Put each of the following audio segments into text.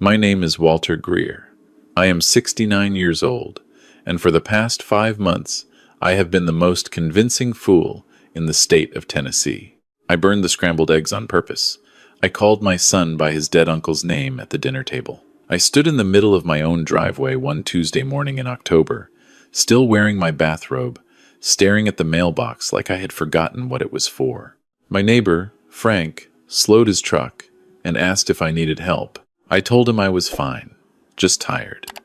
My name is Walter Greer. I am 69 years old, and for the past 5 months, I have been the most convincing fool in the state of Tennessee. I burned the scrambled eggs on purpose. I called my son by his dead uncle's name at the dinner table. I stood in the middle of my own driveway one Tuesday morning in October, still wearing my bathrobe, staring at the mailbox like I had forgotten what it was for. My neighbor, Frank, slowed his truck and asked if I needed help. I told him I was fine, just tired.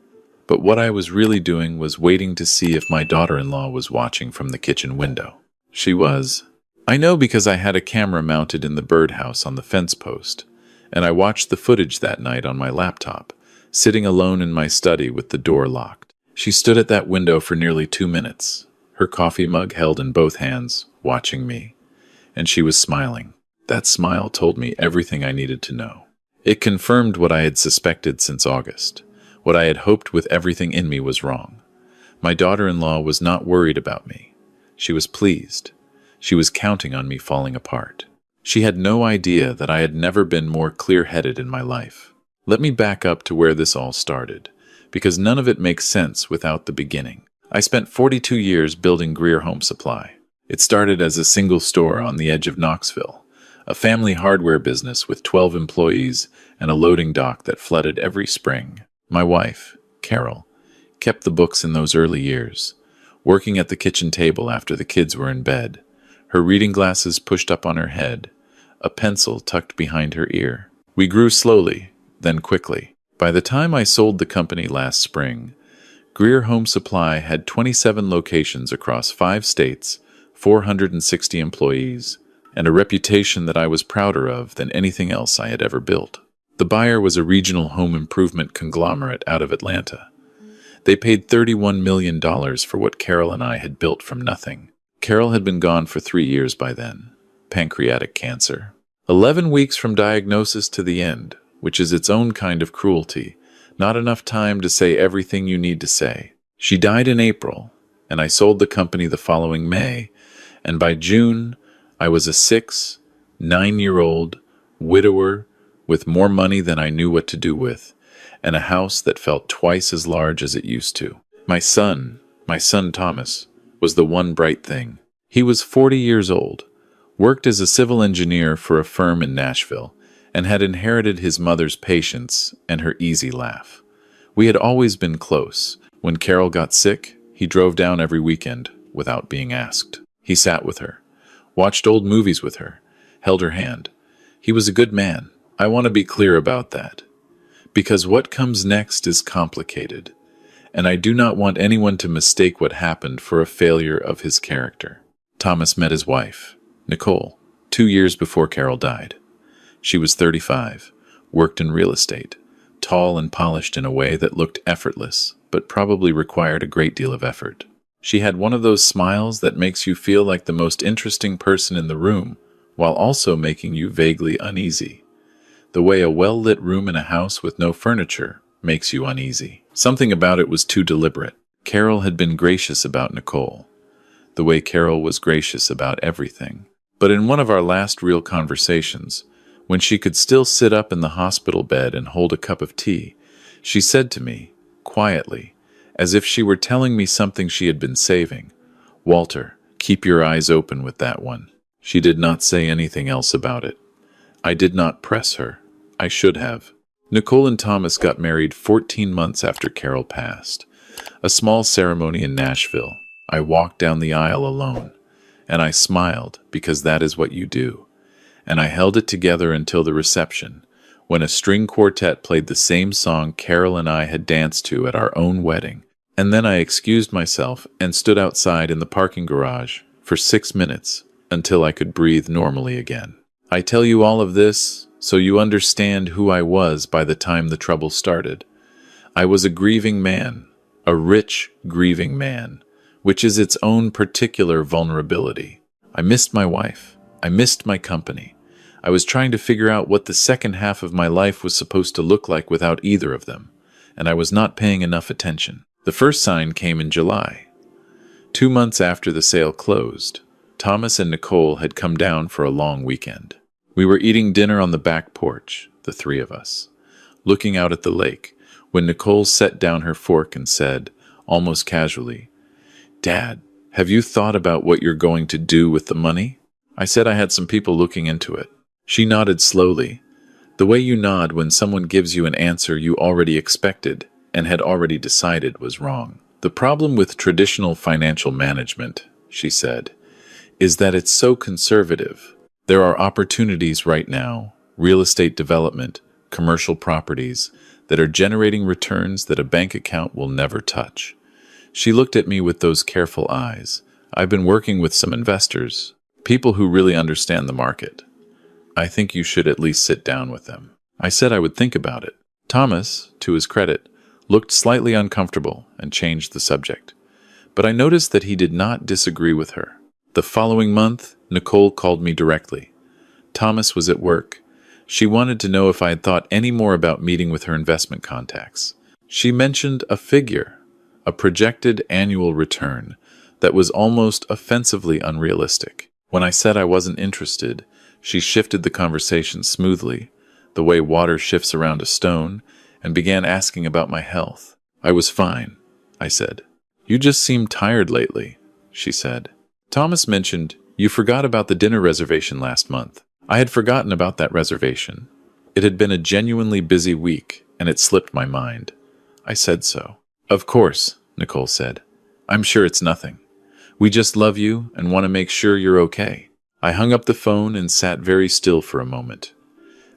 But what I was really doing was waiting to see if my daughter-in-law was watching from the kitchen window. She was. I know because I had a camera mounted in the birdhouse on the fence post, and I watched the footage that night on my laptop, sitting alone in my study with the door locked. She stood at that window for nearly 2 minutes, her coffee mug held in both hands, watching me. And she was smiling. That smile told me everything I needed to know. It confirmed what I had suspected since August. What I had hoped with everything in me was wrong. My daughter-in-law was not worried about me. She was pleased. She was counting on me falling apart. She had no idea that I had never been more clear-headed in my life. Let me back up to where this all started, because none of it makes sense without the beginning. I spent 42 years building Greer Home Supply. It started as a single store on the edge of Knoxville, a family hardware business with 12 employees and a loading dock that flooded every spring. My wife, Carol, kept the books in those early years, working at the kitchen table after the kids were in bed, her reading glasses pushed up on her head, a pencil tucked behind her ear. We grew slowly, then quickly. By the time I sold the company last spring, Greer Home Supply had 27 locations across 5 states, 460 employees, and a reputation that I was prouder of than anything else I had ever built. The buyer was a regional home improvement conglomerate out of Atlanta. They paid $31 million for what Carol and I had built from nothing. Carol had been gone for 3 years by then. Pancreatic cancer. 11 weeks from diagnosis to the end, which is its own kind of cruelty. Not enough time to say everything you need to say. She died in April, and I sold the company the following May, and by June, I was a 9-year-old widower with more money than I knew what to do with, and a house that felt twice as large as it used to. My son Thomas, was the one bright thing. He was 40 years old, worked as a civil engineer for a firm in Nashville, and had inherited his mother's patience and her easy laugh. We had always been close. When Carol got sick, he drove down every weekend without being asked. He sat with her, watched old movies with her, held her hand. He was a good man. I want to be clear about that, because what comes next is complicated, and I do not want anyone to mistake what happened for a failure of his character. Thomas met his wife, Nicole, 2 years before Carol died. She was 35, worked in real estate, tall and polished in a way that looked effortless, but probably required a great deal of effort. She had one of those smiles that makes you feel like the most interesting person in the room, while also making you vaguely uneasy. The way a well-lit room in a house with no furniture makes you uneasy. Something about it was too deliberate. Carol had been gracious about Nicole, the way Carol was gracious about everything. But in one of our last real conversations, when she could still sit up in the hospital bed and hold a cup of tea, she said to me, quietly, as if she were telling me something she had been saving, "Walter, keep your eyes open with that one." She did not say anything else about it. I did not press her. I should have. Nicole and Thomas got married 14 months after Carol passed. A small ceremony in Nashville. I walked down the aisle alone, and I smiled because that is what you do. And I held it together until the reception, when a string quartet played the same song Carol and I had danced to at our own wedding. And then I excused myself and stood outside in the parking garage for 6 minutes until I could breathe normally again. I tell you all of this so you understand who I was by the time the trouble started. I was a grieving man, a rich, grieving man, which is its own particular vulnerability. I missed my wife. I missed my company. I was trying to figure out what the second half of my life was supposed to look like without either of them, and I was not paying enough attention. The first sign came in July. 2 months after the sale closed, Thomas and Nicole had come down for a long weekend. We were eating dinner on the back porch, the 3 of us, looking out at the lake, when Nicole set down her fork and said, almost casually, "Dad, have you thought about what you're going to do with the money?" I said I had some people looking into it. She nodded slowly, the way you nod when someone gives you an answer you already expected and had already decided was wrong. "The problem with traditional financial management," she said, "is that it's so conservative. There are opportunities right now, real estate development, commercial properties, that are generating returns that a bank account will never touch." She looked at me with those careful eyes. "I've been working with some investors, people who really understand the market. I think you should at least sit down with them." I said I would think about it. Thomas, to his credit, looked slightly uncomfortable and changed the subject. But I noticed that he did not disagree with her. The following month, Nicole called me directly. Thomas was at work. She wanted to know if I had thought any more about meeting with her investment contacts. She mentioned a figure, a projected annual return, that was almost offensively unrealistic. When I said I wasn't interested, she shifted the conversation smoothly, the way water shifts around a stone, and began asking about my health. "I was fine," I said. "You just seem tired lately," she said. Thomas mentioned, "You forgot about the dinner reservation last month." I had forgotten about that reservation. It had been a genuinely busy week, and it slipped my mind. I said so. "Of course," Nicole said. "I'm sure it's nothing. We just love you and want to make sure you're okay." I hung up the phone and sat very still for a moment.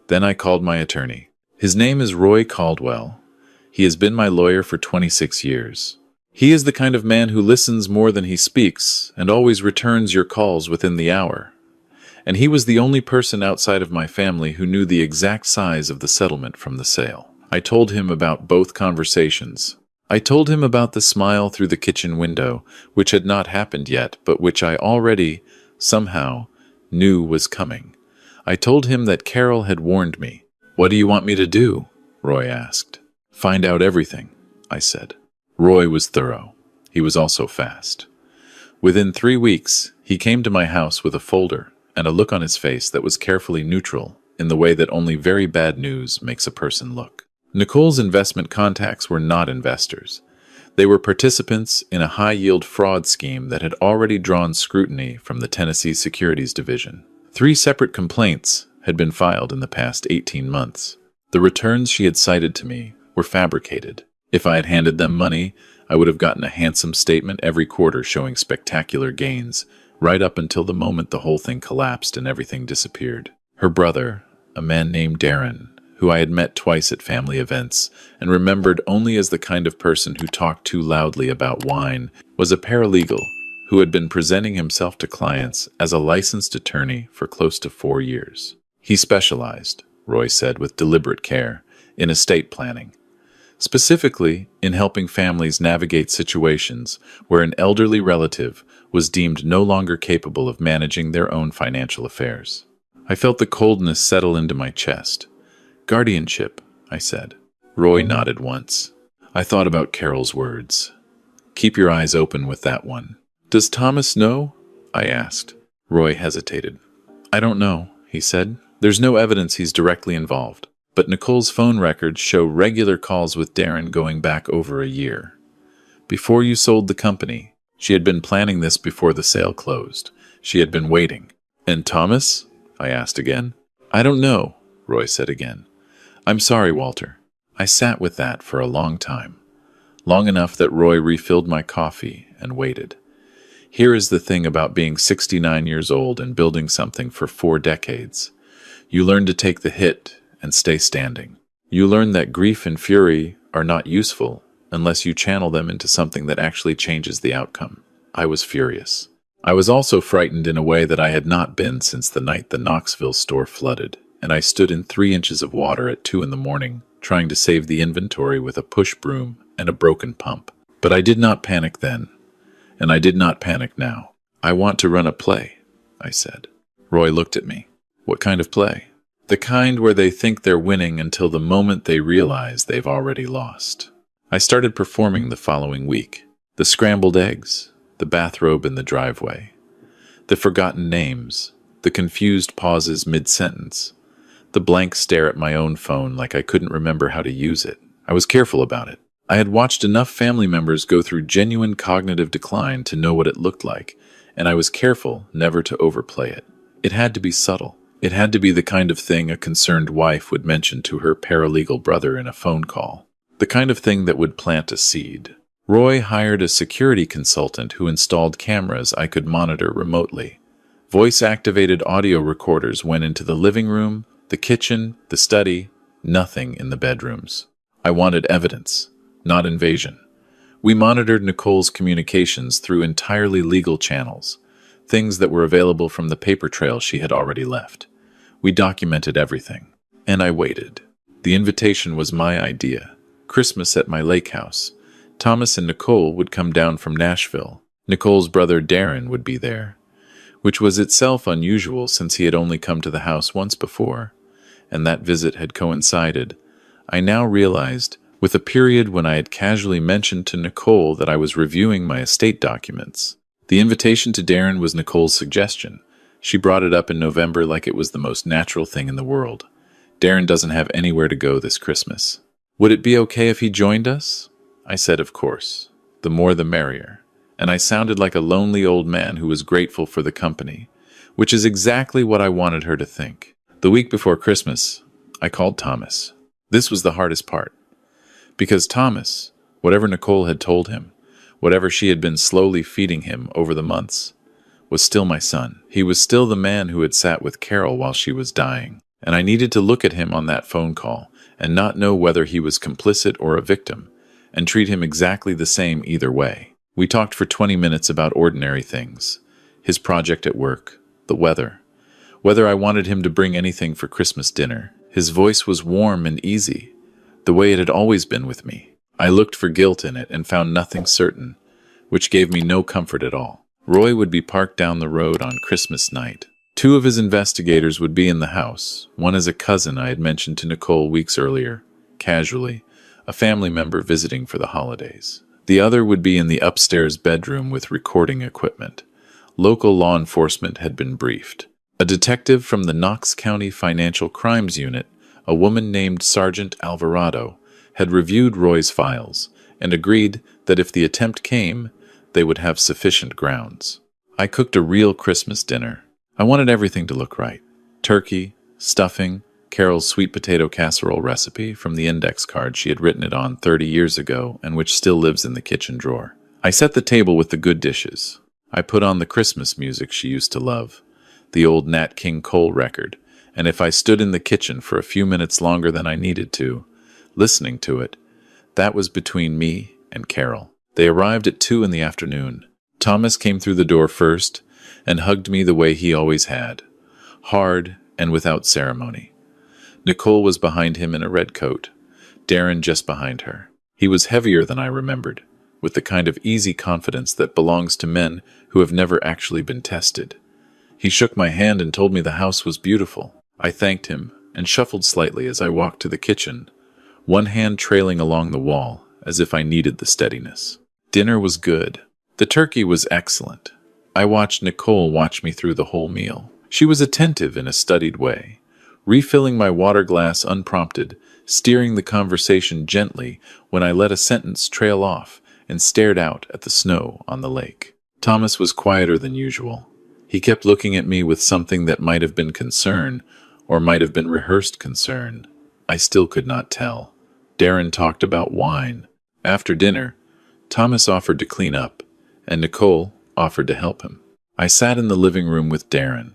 Then I called my attorney. His name is Roy Caldwell. He has been my lawyer for 26 years. He is the kind of man who listens more than he speaks and always returns your calls within the hour. And he was the only person outside of my family who knew the exact size of the settlement from the sale. I told him about both conversations. I told him about the smile through the kitchen window, which had not happened yet, but which I already, somehow, knew was coming. I told him that Carol had warned me. "What do you want me to do?" Roy asked. "Find out everything," I said. Roy was thorough. He was also fast. Within 3 weeks, he came to my house with a folder and a look on his face that was carefully neutral, in the way that only very bad news makes a person look. Nicole's investment contacts were not investors. They were participants in a high-yield fraud scheme that had already drawn scrutiny from the Tennessee Securities Division. 3 separate complaints had been filed in the past 18 months. The returns she had cited to me were fabricated. If I had handed them money, I would have gotten a handsome statement every quarter showing spectacular gains, right up until the moment the whole thing collapsed and everything disappeared. Her brother, a man named Darren, who I had met twice at family events and remembered only as the kind of person who talked too loudly about wine, was a paralegal who had been presenting himself to clients as a licensed attorney for close to 4 years. He specialized, Roy said with deliberate care, in estate planning, specifically in helping families navigate situations where an elderly relative was deemed no longer capable of managing their own financial affairs. I felt the coldness settle into my chest. "Guardianship," I said. Roy nodded once. I thought about Carol's words. "Keep your eyes open with that one." "Does Thomas know?" I asked. Roy hesitated. "I don't know," he said. "There's no evidence he's directly involved. But Nicole's phone records show regular calls with Darren going back over a year. Before you sold the company, she had been planning this before the sale closed. She had been waiting." "And Thomas?" I asked again. "I don't know," Roy said again. "I'm sorry, Walter." I sat with that for a long time. Long enough that Roy refilled my coffee and waited. Here is the thing about being 69 years old and building something for 4 decades. You learn to take the hit and stay standing. You learn that grief and fury are not useful unless you channel them into something that actually changes the outcome. I was furious. I was also frightened in a way that I had not been since the night the Knoxville store flooded, and I stood in 3 inches of water at 2 in the morning, trying to save the inventory with a push broom and a broken pump. But I did not panic then, and I did not panic now. "I want to run a play," I said. Roy looked at me. "What kind of play?" "The kind where they think they're winning until the moment they realize they've already lost." I started performing the following week. The scrambled eggs, the bathrobe in the driveway, the forgotten names, the confused pauses mid-sentence, The blank stare at my own phone like I couldn't remember how to use it. I was careful about it. I had watched enough family members go through genuine cognitive decline to know what it looked like, and I was careful never to overplay it. It had to be subtle. It had to be the kind of thing a concerned wife would mention to her paralegal brother in a phone call. The kind of thing that would plant a seed. Roy hired a security consultant who installed cameras I could monitor remotely. Voice-activated audio recorders went into the living room, the kitchen, the study, nothing in the bedrooms. I wanted evidence, not invasion. We monitored Nicole's communications through entirely legal channels, things that were available from the paper trail she had already left. We documented everything. And I waited. The invitation was my idea. Christmas at my lake house. Thomas and Nicole would come down from Nashville. Nicole's brother Darren would be there, which was itself unusual since he had only come to the house once before, and that visit had coincided, I now realized, with a period when I had casually mentioned to Nicole that I was reviewing my estate documents. The invitation to Darren was Nicole's suggestion. She brought it up in November like it was the most natural thing in the world. Darren doesn't have anywhere to go this Christmas. Would it be okay if he joined us? I said, of course. The more the merrier. And I sounded like a lonely old man who was grateful for the company, which is exactly what I wanted her to think. The week before Christmas, I called Thomas. This was the hardest part. Because Thomas, whatever Nicole had told him, whatever she had been slowly feeding him over the months, was still my son. He was still the man who had sat with Carol while she was dying. And I needed to look at him on that phone call and not know whether he was complicit or a victim, and treat him exactly the same either way. We talked for 20 minutes about ordinary things. His project at work, the weather, whether I wanted him to bring anything for Christmas dinner. His voice was warm and easy, the way it had always been with me. I looked for guilt in it and found nothing certain, which gave me no comfort at all. Roy would be parked down the road on Christmas night. 2 of his investigators would be in the house, one as a cousin I had mentioned to Nicole weeks earlier, casually, a family member visiting for the holidays. The other would be in the upstairs bedroom with recording equipment. Local law enforcement had been briefed. A detective from the Knox County Financial Crimes Unit, a woman named Sergeant Alvarado, had reviewed Roy's files and agreed that if the attempt came, they would have sufficient grounds. I cooked a real Christmas dinner. I wanted everything to look right. Turkey, stuffing, Carol's sweet potato casserole recipe from the index card she had written it on 30 years ago and which still lives in the kitchen drawer. I set the table with the good dishes. I put on the Christmas music she used to love, the old Nat King Cole record, and if I stood in the kitchen for a few minutes longer than I needed to, listening to it, that was between me and Carol. They arrived at 2 in the afternoon. Thomas came through the door first and hugged me the way he always had, hard and without ceremony. Nicole was behind him in a red coat, Darren just behind her. He was heavier than I remembered, with the kind of easy confidence that belongs to men who have never actually been tested. He shook my hand and told me the house was beautiful. I thanked him and shuffled slightly as I walked to the kitchen, one hand trailing along the wall, as if I needed the steadiness. Dinner was good. The turkey was excellent. I watched Nicole watch me through the whole meal. She was attentive in a studied way, refilling my water glass unprompted, steering the conversation gently when I let a sentence trail off and stared out at the snow on the lake. Thomas was quieter than usual. He kept looking at me with something that might have been concern or might have been rehearsed concern. I still could not tell. Darren talked about wine. After dinner, Thomas offered to clean up, and Nicole offered to help him. I sat in the living room with Darren,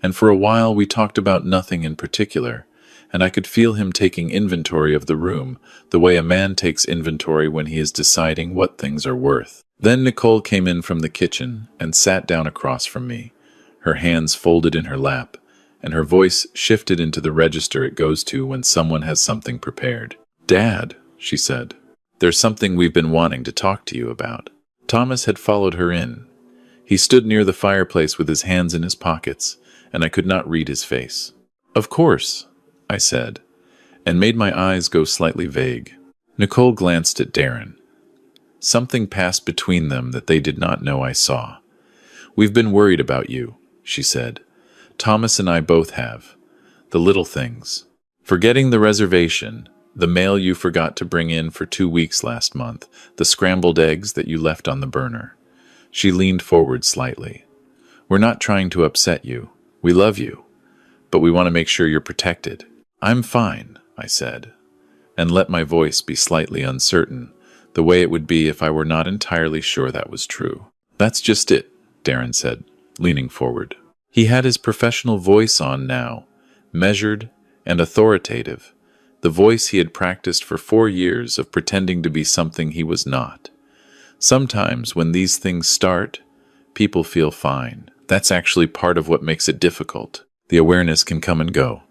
and for a while we talked about nothing in particular, and I could feel him taking inventory of the room, the way a man takes inventory when he is deciding what things are worth. Then Nicole came in from the kitchen and sat down across from me, her hands folded in her lap, and her voice shifted into the register it goes to when someone has something prepared. "Dad," she said, "there's something we've been wanting to talk to you about." Thomas had followed her in. He stood near the fireplace with his hands in his pockets, and I could not read his face. "Of course," I said, and made my eyes go slightly vague. Nicole glanced at Darren. Something passed between them that they did not know I saw. "We've been worried about you," she said. "Thomas and I both have. The little things. Forgetting the reservation, the mail you forgot to bring in for 2 weeks last month, the scrambled eggs that you left on the burner. She leaned forward slightly. We're not trying to upset you. We love you. But we want to make sure you're protected. I'm fine, I said, and let my voice be slightly uncertain, the way it would be if I were not entirely sure that was true. That's just it, Darren said, leaning forward. He had his professional voice on now, measured and authoritative, the voice he had practiced for 4 years of pretending to be something he was not. Sometimes when these things start, people feel fine. That's actually part of what makes it difficult. The awareness can come and go.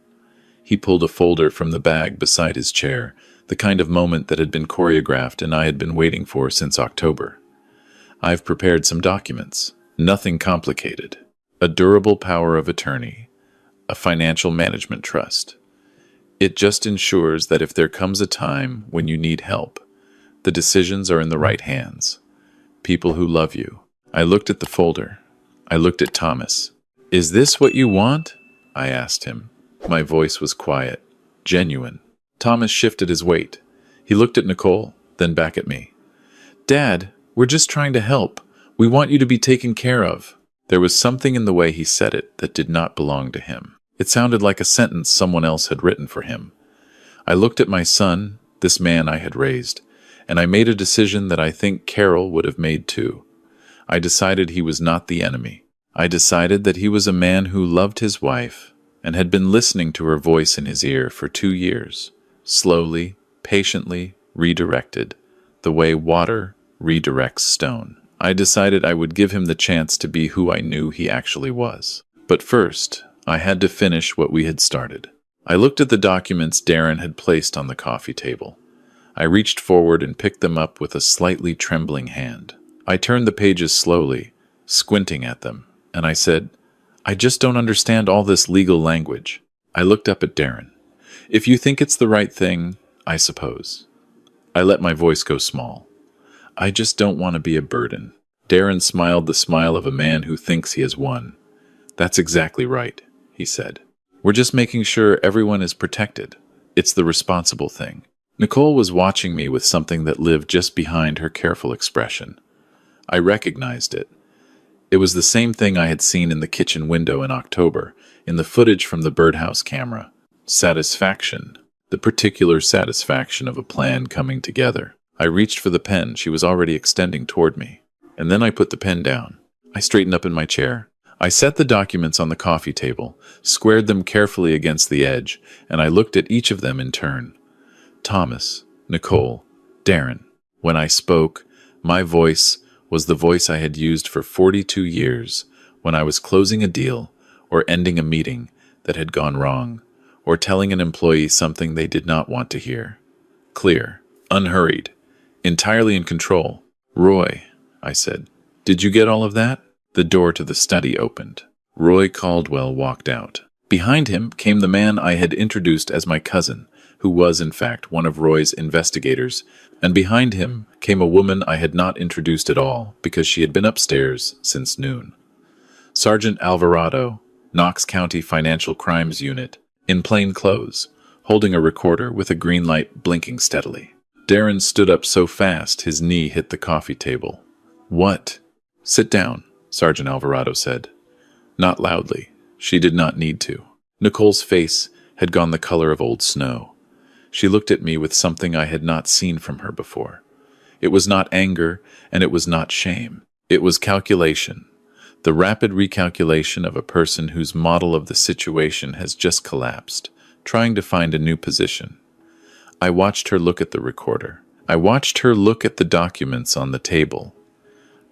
He pulled a folder from the bag beside his chair, the kind of moment that had been choreographed and I had been waiting for since October. I've prepared some documents. Nothing complicated. A durable power of attorney. A financial management trust. It just ensures that if there comes a time when you need help, the decisions are in the right hands. People who love you. I looked at the folder. I looked at Thomas. Is this what you want? I asked him. My voice was quiet, genuine. Thomas shifted his weight. He looked at Nicole, then back at me. Dad, we're just trying to help. We want you to be taken care of. There was something in the way he said it that did not belong to him. It sounded like a sentence someone else had written for him. I looked at my son, this man I had raised, and I made a decision that I think Carol would have made too. I decided he was not the enemy. I decided that he was a man who loved his wife and had been listening to her voice in his ear for 2 years, slowly, patiently, redirected, the way water redirects stone. I decided I would give him the chance to be who I knew he actually was. But first, I had to finish what we had started. I looked at the documents Darren had placed on the coffee table. I reached forward and picked them up with a slightly trembling hand. I turned the pages slowly, squinting at them, and I said, I just don't understand all this legal language. I looked up at Darren. If you think it's the right thing, I suppose. I let my voice go small. I just don't want to be a burden. Darren smiled the smile of a man who thinks he has won. That's exactly right, he said. We're just making sure everyone is protected. It's the responsible thing. Nicole was watching me with something that lived just behind her careful expression. I recognized it. It was the same thing I had seen in the kitchen window in October, in the footage from the birdhouse camera. Satisfaction. The particular satisfaction of a plan coming together. I reached for the pen she was already extending toward me, and then I put the pen down. I straightened up in my chair. I set the documents on the coffee table, squared them carefully against the edge, and I looked at each of them in turn. Thomas, Nicole, Darren. When I spoke, my voice was the voice I had used for 42 years when I was closing a deal or ending a meeting that had gone wrong, or telling an employee something they did not want to hear. Clear, unhurried, entirely in control. Roy, I said, did you get all of that? The door to the study opened. Roy Caldwell walked out. Behind him came the man I had introduced as my cousin, who was, in fact, one of Roy's investigators, and behind him came a woman I had not introduced at all because she had been upstairs since noon. Sergeant Alvarado, Knox County Financial Crimes Unit, in plain clothes, holding a recorder with a green light blinking steadily. Darren stood up so fast his knee hit the coffee table. What? Sit down, Sergeant Alvarado said. Not loudly. She did not need to. Nicole's face had gone the color of old snow. She looked at me with something I had not seen from her before. It was not anger, and it was not shame. It was calculation. The rapid recalculation of a person whose model of the situation has just collapsed, trying to find a new position. I watched her look at the recorder. I watched her look at the documents on the table.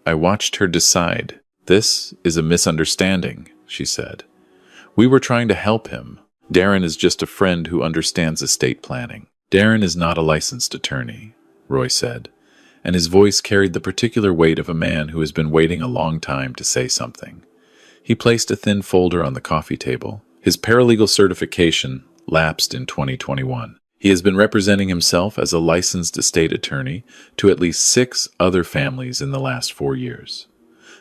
I watched her decide. This is a misunderstanding, she said. We were trying to help him. Darren is just a friend who understands estate planning. Darren is not a licensed attorney, Roy said, and his voice carried the particular weight of a man who has been waiting a long time to say something. He placed a thin folder on the coffee table. His paralegal certification lapsed in 2021. He has been representing himself as a licensed estate attorney to at least 6 other families in the last 4 years.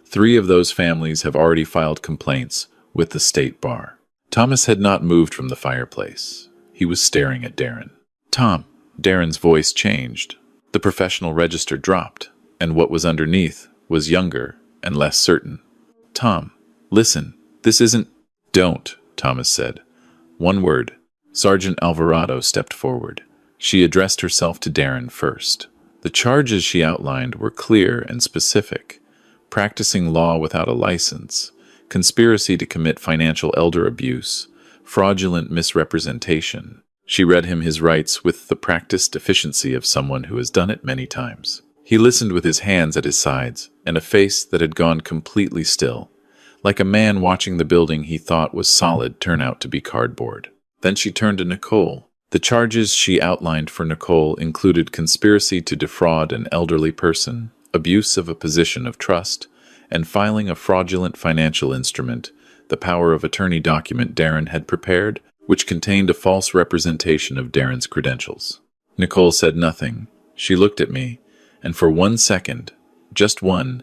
3 of those families have already filed complaints with the state bar. Thomas had not moved from the fireplace. He was staring at Darren. Tom, Darren's voice changed. The professional register dropped, and what was underneath was younger and less certain. Tom, listen, this isn't... Don't, Thomas said. One word. Sergeant Alvarado stepped forward. She addressed herself to Darren first. The charges she outlined were clear and specific. Practicing law without a license, conspiracy to commit financial elder abuse, fraudulent misrepresentation. She read him his rights with the practiced efficiency of someone who has done it many times. He listened with his hands at his sides and a face that had gone completely still, like a man watching the building he thought was solid turn out to be cardboard. Then she turned to Nicole. The charges she outlined for Nicole included conspiracy to defraud an elderly person, abuse of a position of trust, and filing a fraudulent financial instrument, the power of attorney document Darren had prepared, which contained a false representation of Darren's credentials. Nicole said nothing. She looked at me, and for 1 second, just one,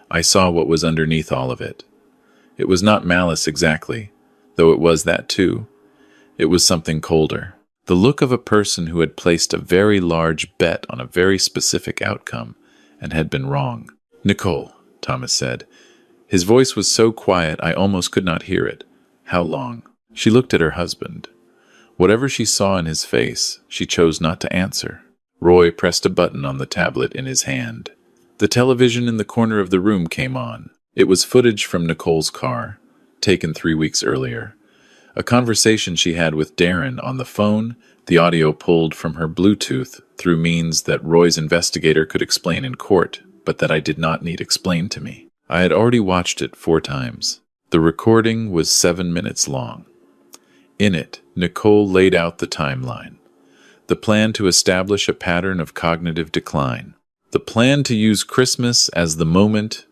I saw what was underneath all of it. It was not malice exactly, though it was that too. It was something colder. The look of a person who had placed a very large bet on a very specific outcome and had been wrong. Nicole, Thomas said. His voice was so quiet I almost could not hear it. How long? She looked at her husband. Whatever she saw in his face, she chose not to answer. Roy pressed a button on the tablet in his hand. The television in the corner of the room came on. It was footage from Nicole's car, taken 3 weeks earlier. A conversation she had with Darren on the phone, the audio pulled from her Bluetooth through means that Roy's investigator could explain in court, but that I did not need explained to me. I had already watched it 4 times. The recording was 7 minutes long. In it, Nicole laid out the timeline. The plan to establish a pattern of cognitive decline. The plan to use Christmas as the moment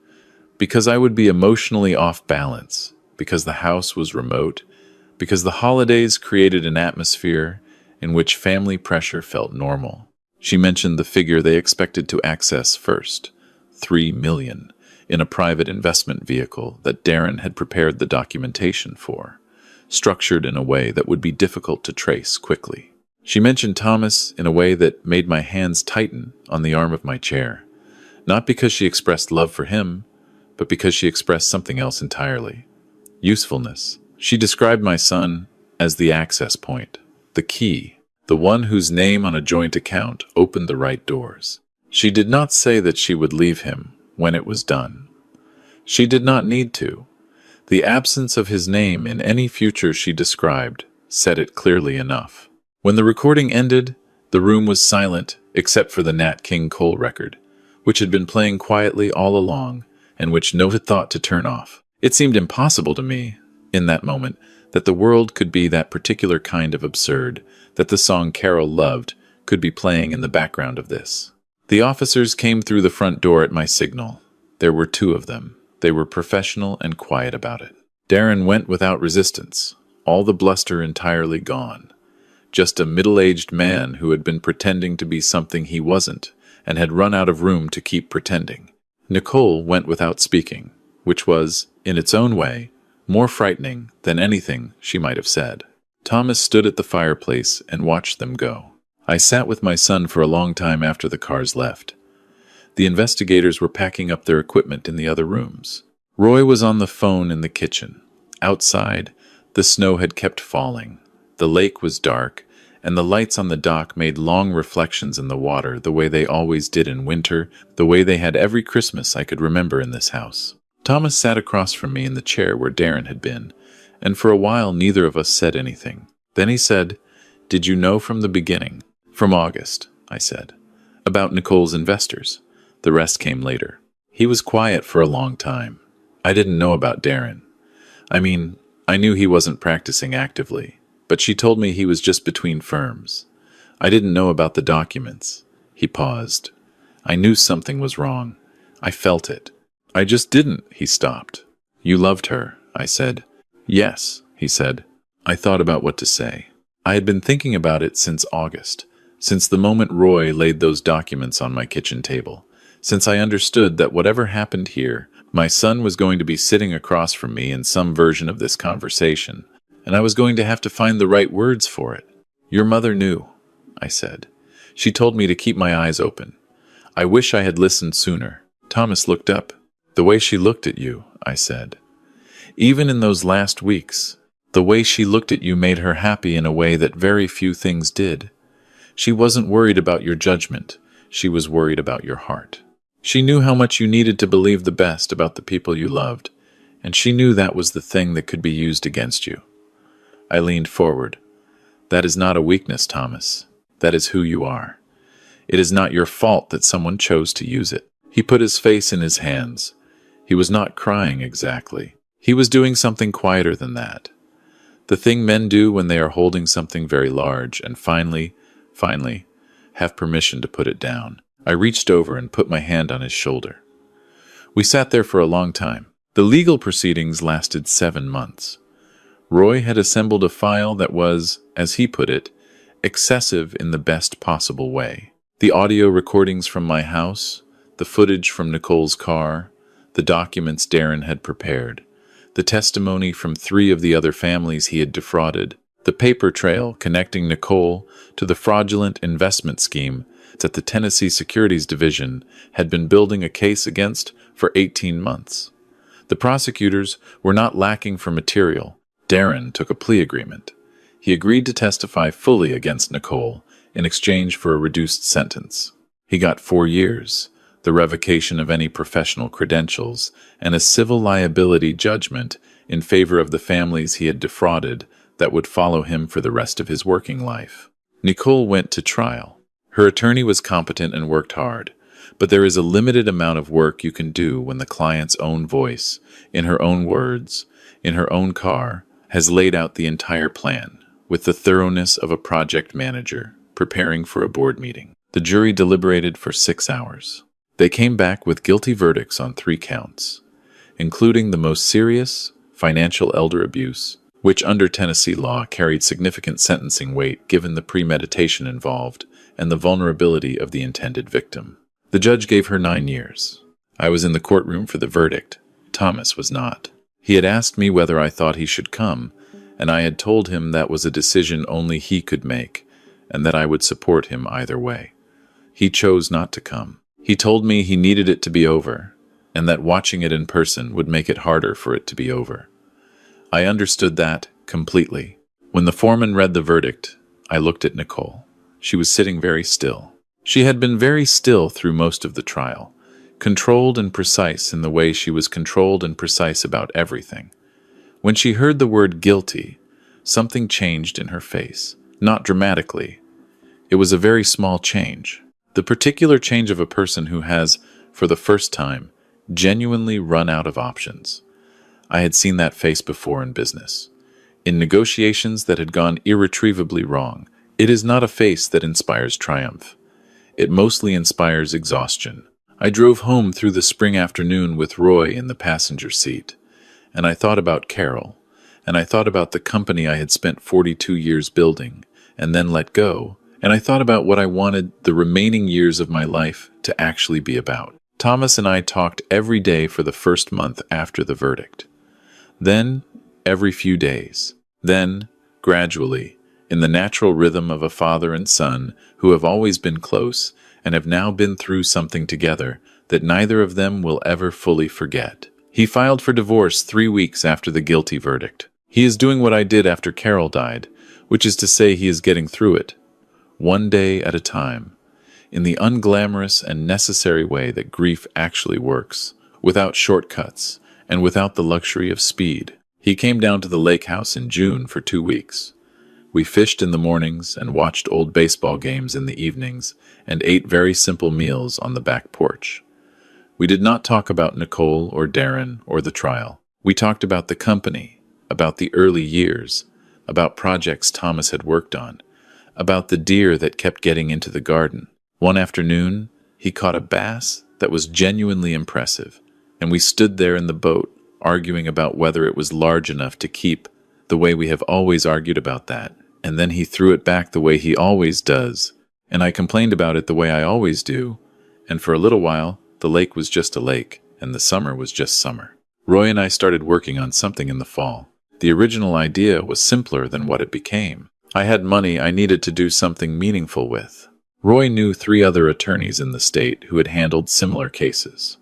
because I would be emotionally off balance, because the house was remote, because the holidays created an atmosphere in which family pressure felt normal. She mentioned the figure they expected to access first, $3 million, in a private investment vehicle that Darren had prepared the documentation for, structured in a way that would be difficult to trace quickly. She mentioned Thomas in a way that made my hands tighten on the arm of my chair, not because she expressed love for him, but because she expressed something else entirely. Usefulness. She described my son as the access point, the key, the one whose name on a joint account opened the right doors. She did not say that she would leave him when it was done. She did not need to. The absence of his name in any future she described said it clearly enough. When the recording ended, the room was silent except for the Nat King Cole record, which had been playing quietly all along and which no one had thought to turn off. It seemed impossible to me, in that moment, that the world could be that particular kind of absurd, that the song Carol loved could be playing in the background of this. The officers came through the front door at my signal. There were 2 of them. They were professional and quiet about it. Darren went without resistance, all the bluster entirely gone. Just a middle-aged man who had been pretending to be something he wasn't and had run out of room to keep pretending. Nicole went without speaking, which was, in its own way, more frightening than anything she might have said. Thomas stood at the fireplace and watched them go. I sat with my son for a long time after the cars left. The investigators were packing up their equipment in the other rooms. Roy was on the phone in the kitchen. Outside, the snow had kept falling. The lake was dark, and the lights on the dock made long reflections in the water the way they always did in winter, the way they had every Christmas I could remember in this house. Thomas sat across from me in the chair where Darren had been, and for a while neither of us said anything. Then he said, "Did you know from the beginning?" "From August," I said. "About Nicole's investors." The rest came later. He was quiet for a long time. I didn't know about Darren. I mean, I knew he wasn't practicing actively, but she told me he was just between firms. I didn't know about the documents. He paused. I knew something was wrong. I felt it. "I just didn't," he stopped. "You loved her," I said. "Yes," he said. I thought about what to say. I had been thinking about it since August, since the moment Roy laid those documents on my kitchen table, since I understood that whatever happened here, my son was going to be sitting across from me in some version of this conversation, and I was going to have to find the right words for it. Your mother knew, I said. She told me to keep my eyes open. I wish I had listened sooner. Thomas looked up. The way she looked at you, I said. Even in those last weeks, the way she looked at you made her happy in a way that very few things did. She wasn't worried about your judgment. She was worried about your heart. She knew how much you needed to believe the best about the people you loved, and she knew that was the thing that could be used against you. I leaned forward. That is not a weakness, Thomas. That is who you are. It is not your fault that someone chose to use it. He put his face in his hands. He was not crying exactly. He was doing something quieter than that. The thing men do when they are holding something very large and finally, have permission to put it down. I reached over and put my hand on his shoulder. We sat there for a long time. The legal proceedings lasted 7 months. Roy had assembled a file that was, as he put it, excessive in the best possible way. The audio recordings from my house, the footage from Nicole's car, the documents Darren had prepared, the testimony from 3 of the other families he had defrauded, the paper trail connecting Nicole to the fraudulent investment scheme that the Tennessee Securities Division had been building a case against for 18 months. The prosecutors were not lacking for material. Darren took a plea agreement. He agreed to testify fully against Nicole in exchange for a reduced sentence. He got 4 years, the revocation of any professional credentials, and a civil liability judgment in favor of the families he had defrauded that would follow him for the rest of his working life. Nicole went to trial. Her attorney was competent and worked hard, but there is a limited amount of work you can do when the client's own voice, in her own words, in her own car, has laid out the entire plan, with the thoroughness of a project manager preparing for a board meeting. The jury deliberated for 6 hours. They came back with guilty verdicts on 3 counts, including the most serious, financial elder abuse, which under Tennessee law carried significant sentencing weight given the premeditation involved and the vulnerability of the intended victim. The judge gave her 9 years. I was in the courtroom for the verdict. Thomas was not. He had asked me whether I thought he should come, and I had told him that was a decision only he could make, and that I would support him either way. He chose not to come. He told me he needed it to be over, and that watching it in person would make it harder for it to be over. I understood that completely. When the foreman read the verdict, I looked at Nicole. She was sitting very still. She had been very still through most of the trial, controlled and precise in the way she was controlled and precise about everything. When she heard the word guilty, something changed in her face. Not dramatically. It was a very small change. The particular change of a person who has, for the first time, genuinely run out of options. I had seen that face before in business. In negotiations that had gone irretrievably wrong, it is not a face that inspires triumph. It mostly inspires exhaustion. I drove home through the spring afternoon with Roy in the passenger seat, and I thought about Carol, and I thought about the company I had spent 42 years building, and then let go, and I thought about what I wanted the remaining years of my life to actually be about. Thomas and I talked every day for the first month after the verdict. Then, every few days. Then, gradually, in the natural rhythm of a father and son who have always been close and have now been through something together that neither of them will ever fully forget. He filed for divorce 3 weeks after the guilty verdict. He is doing what I did after Carol died, which is to say he is getting through it, one day at a time, in the unglamorous and necessary way that grief actually works, without shortcuts and without the luxury of speed. He came down to the lake house in June for 2 weeks. We fished in the mornings and watched old baseball games in the evenings and ate very simple meals on the back porch. We did not talk about Nicole or Darren or the trial. We talked about the company, about the early years, about projects Thomas had worked on, about the deer that kept getting into the garden. One afternoon, he caught a bass that was genuinely impressive, and we stood there in the boat arguing about whether it was large enough to keep, the way we have always argued about that. And then he threw it back the way he always does, and I complained about it the way I always do, and for a little while, the lake was just a lake, and the summer was just summer. Roy and I started working on something in the fall. The original idea was simpler than what it became. I had money I needed to do something meaningful with. Roy knew 3 other attorneys in the state who had handled similar cases.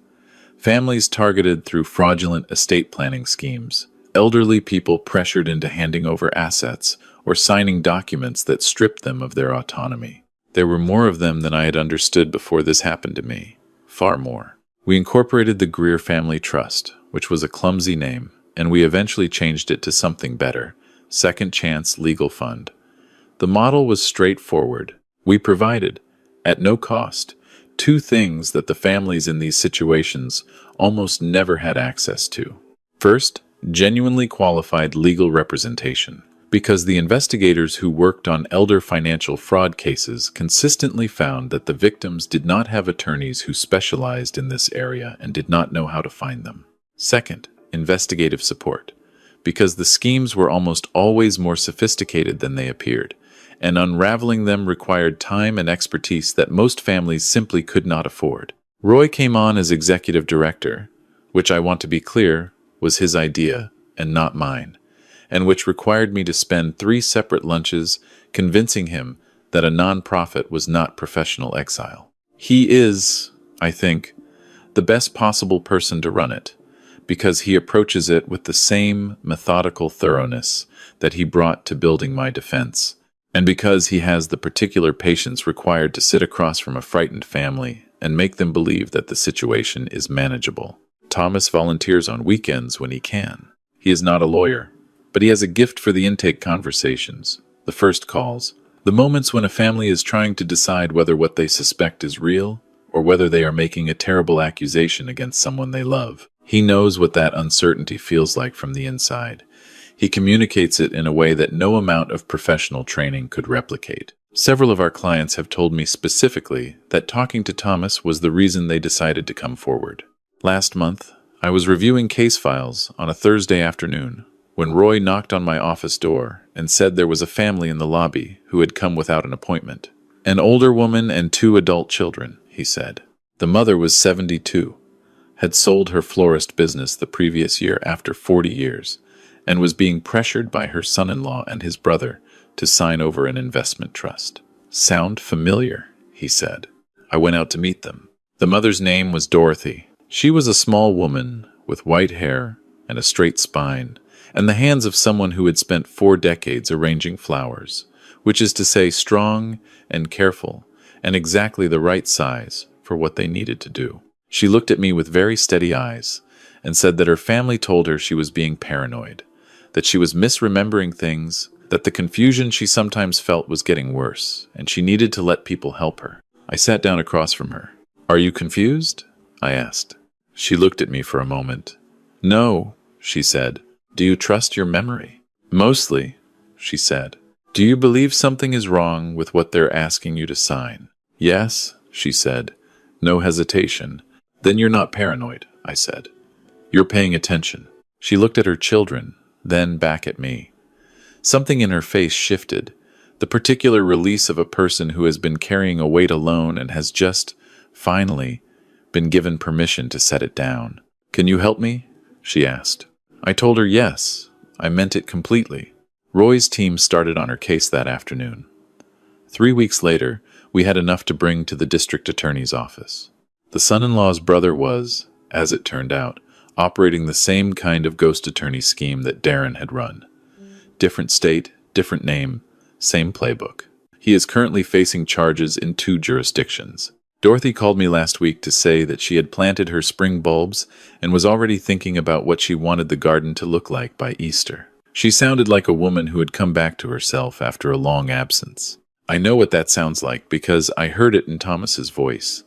Families targeted through fraudulent estate planning schemes, elderly people pressured into handing over assets or signing documents that stripped them of their autonomy. There were more of them than I had understood before this happened to me. Far more. We incorporated the Greer Family Trust, which was a clumsy name, and we eventually changed it to something better, Second Chance Legal Fund. The model was straightforward. We provided, at no cost, 2 things that the families in these situations almost never had access to. First, genuinely qualified legal representation, because the investigators who worked on elder financial fraud cases consistently found that the victims did not have attorneys who specialized in this area and did not know how to find them. Second, investigative support, because the schemes were almost always more sophisticated than they appeared, and unraveling them required time and expertise that most families simply could not afford. Roy came on as executive director, which I want to be clear was his idea and not mine, and which required me to spend 3 separate lunches convincing him that a nonprofit was not professional exile. He is, I think, the best possible person to run it, because he approaches it with the same methodical thoroughness that he brought to building my defense, and because he has the particular patience required to sit across from a frightened family and make them believe that the situation is manageable. Thomas volunteers on weekends when he can. He is not a lawyer, but he has a gift for the intake conversations, the first calls, the moments when a family is trying to decide whether what they suspect is real or whether they are making a terrible accusation against someone they love. He knows what that uncertainty feels like from the inside. He communicates it in a way that no amount of professional training could replicate. Several of our clients have told me specifically that talking to Thomas was the reason they decided to come forward. Last month, I was reviewing case files on a Thursday afternoon when Roy knocked on my office door and said there was a family in the lobby who had come without an appointment. An older woman and 2 adult children, he said. The mother was 72, had sold her florist business the previous year after 40 years, and was being pressured by her son-in-law and his brother to sign over an investment trust. Sound familiar, he said. I went out to meet them. The mother's name was Dorothy. She was a small woman with white hair and a straight spine, and the hands of someone who had spent 4 decades arranging flowers, which is to say strong and careful and exactly the right size for what they needed to do. She looked at me with very steady eyes and said that her family told her she was being paranoid, that she was misremembering things, that the confusion she sometimes felt was getting worse, and she needed to let people help her. I sat down across from her. "Are you confused?" I asked. She looked at me for a moment. "No," she said. "Do you trust your memory?" "Mostly," she said. "Do you believe something is wrong with what they're asking you to sign?" "Yes," she said. No hesitation. "Then you're not paranoid," I said. "You're paying attention." She looked at her children, then back at me. Something in her face shifted, the particular release of a person who has been carrying a weight alone and has just, finally, been given permission to set it down. "Can you help me?" she asked. I told her yes. I meant it completely. Roy's team started on her case that afternoon. 3 weeks later, we had enough to bring to the district attorney's office. The son-in-law's brother was, as it turned out, operating the same kind of ghost attorney scheme that Darren had run. Different state, different name, same playbook. He is currently facing charges in 2 jurisdictions. Dorothy called me last week to say that she had planted her spring bulbs and was already thinking about what she wanted the garden to look like by Easter. She sounded like a woman who had come back to herself after a long absence. I know what that sounds like because I heard it in Thomas's voice,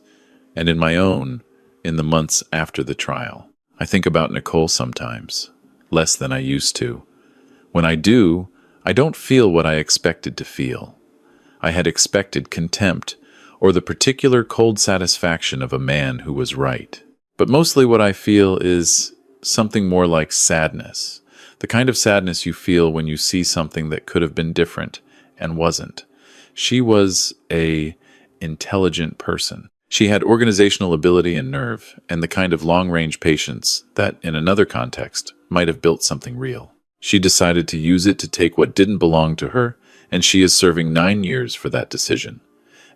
and in my own in the months after the trial. I think about Nicole sometimes, less than I used to. When I do, I don't feel what I expected to feel. I had expected contempt, or the particular cold satisfaction of a man who was right. But mostly what I feel is something more like sadness, the kind of sadness you feel when you see something that could have been different and wasn't. She was an intelligent person. She had organizational ability and nerve, and the kind of long-range patience that, in another context, might have built something real. She decided to use it to take what didn't belong to her, and she is serving 9 years for that decision.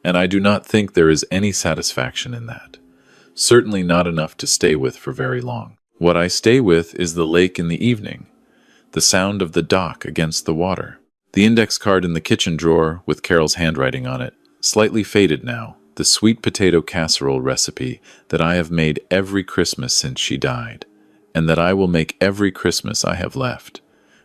And I do not think there is any satisfaction in that. Certainly not enough to stay with for very long. What I stay with is the lake in the evening, the sound of the dock against the water, the index card in the kitchen drawer with Carol's handwriting on it, slightly faded now, the sweet potato casserole recipe that I have made every Christmas since she died, and that I will make every Christmas I have left,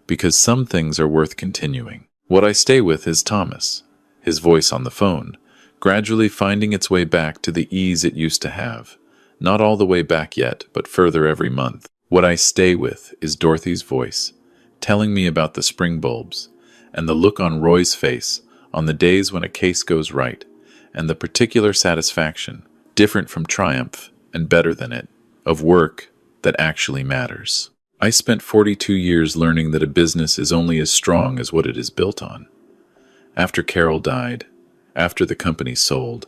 because some things are worth continuing. What I stay with is Thomas, his voice on the phone, gradually finding its way back to the ease it used to have. Not all the way back yet, but further every month. What I stay with is Dorothy's voice, telling me about the spring bulbs, and the look on Roy's face on the days when a case goes right, and the particular satisfaction, different from triumph and better than it, of work that actually matters. I spent 42 years learning that a business is only as strong as what it is built on. After Carol died, after the company sold,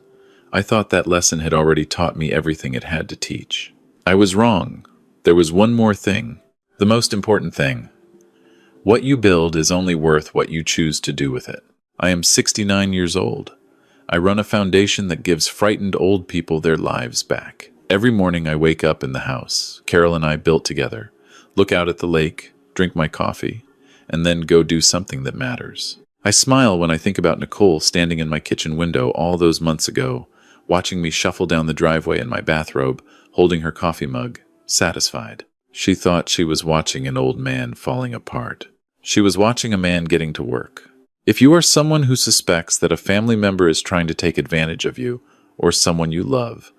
I thought that lesson had already taught me everything it had to teach. I was wrong. There was one more thing, the most important thing. What you build is only worth what you choose to do with it. I am 69 years old. I run a foundation that gives frightened old people their lives back. Every morning I wake up in the house, Carol and I built together, look out at the lake, drink my coffee, and then go do something that matters. I smile when I think about Nicole standing in my kitchen window all those months ago, watching me shuffle down the driveway in my bathrobe, holding her coffee mug, satisfied. She thought she was watching an old man falling apart. She was watching a man getting to work. If you are someone who suspects that a family member is trying to take advantage of you, or someone you love,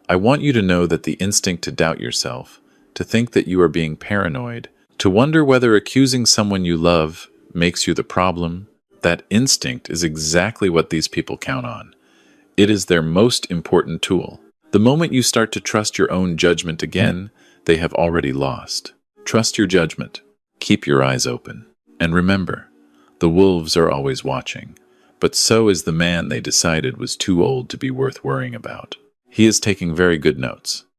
I want you to know that the instinct to doubt yourself, to think that you are being paranoid, to wonder whether accusing someone you love makes you the problem, that instinct is exactly what these people count on. It is their most important tool. The moment you start to trust your own judgment again, they have already lost. Trust your judgment. Keep your eyes open. And remember, the wolves are always watching, but so is the man they decided was too old to be worth worrying about. He is taking very good notes.